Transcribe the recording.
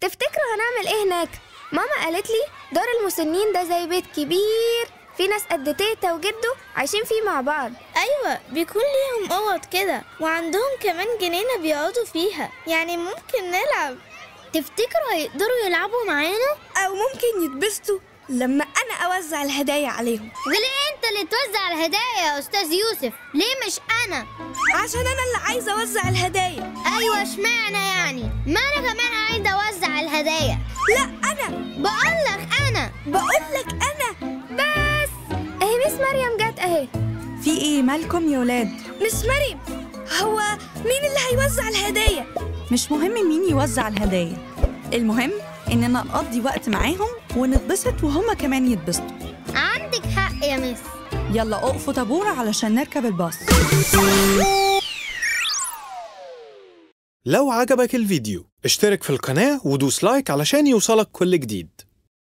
تفتكروا هنعمل ايه هناك؟ ماما قالت لي دار المسنين ده زي بيت كبير، في ناس قد تيتا وجده عايشين فيه مع بعض. ايوه، بيكون ليهم اوض كده، وعندهم كمان جنينه بيقعدوا فيها، يعني ممكن نلعب. تفتكروا هيقدروا يلعبوا معانا؟ او ممكن يتبسطوا لما انا اوزع الهدايا عليهم. وليه انت اللي توزع الهدايا يا استاذ يوسف؟ ليه مش انا؟ عشان انا اللي عايزه اوزع الهدايا. ايوه، اشمعنى يعني؟ ما انا كمان عايزه اوزع الهدايا. لا انا بقولك انا بس اهي ميس مريم جت اهي. في ايه مالكم يا ولاد؟ مس مريم، هو مين اللي هيوزع الهدايا؟ مش مهم مين يوزع الهدايا، المهم اننا نقضي وقت معاهم ونتبسط وهما كمان يتبسطوا. عندك حق يا مس. يلا اقفوا طابور علشان نركب الباص. لو عجبك الفيديو اشترك في القناة ودوس لايك علشان يوصلك كل جديد.